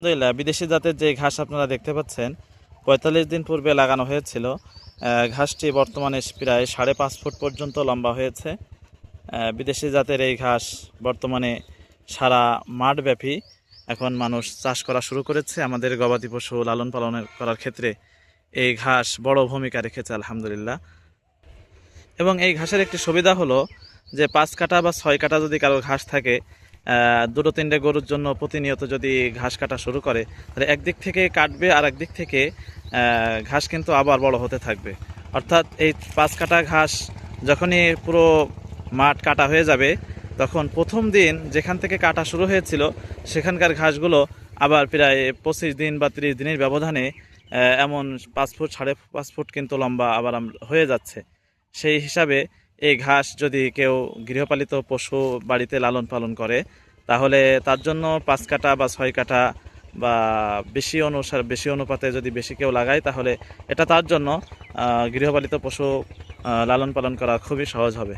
আলহামদুলিল্লাহ, বিদেশি জাতের যে ঘাস আপনারা দেখতে পাচ্ছেন ৪৫ দিন পূর্বে লাগানো হয়েছিল। ঘাসটি বর্তমানে প্রায় ৫.৫ ফুট পর্যন্ত লম্বা হয়েছে। বিদেশি জাতের এই ঘাস বর্তমানে সারা মাঠব্যাপী এখন মানুষ চাষ করা শুরু করেছে। আমাদের গবাদি পশু লালন পালন করার ক্ষেত্রে এই ঘাস বড় ভূমিকা রেখেছে আলহামদুলিল্লাহ। এবং এই ঘাসের একটি সুবিধা হলো যে ৫ কাঠা বা ৬ কাঠা যদি কারো ঘাস থাকে, ২-৩টে গরুর জন্য প্রতিনিয়ত যদি ঘাস কাটা শুরু করে, তাহলে একদিক থেকে কাটবে আর একদিক থেকে ঘাস কিন্তু আবার বড় হতে থাকবে। অর্থাৎ এই ৫ কাঠা ঘাস যখনই পুরো মাঠ কাটা হয়ে যাবে, তখন প্রথম দিন যেখান থেকে কাটা শুরু হয়েছিল সেখানকার ঘাসগুলো আবার প্রায় ২৫ দিন বা ৩০ দিনের ব্যবধানে এমন ৫ ফুট ৫.৫ ফুট কিন্তু লম্বা আবার হয়ে যাচ্ছে। সেই হিসাবে এই ঘাস যদি কেউ গৃহপালিত পশু বাড়িতে লালন পালন করে, তাহলে তার জন্য ৫ কাঠা বা ৬ কাঠা বা বেশি অনুপাতে যদি বেশি কেউ লাগায়, তাহলে এটা তার জন্য গৃহপালিত পশু লালন পালন করা খুবই সহজ হবে।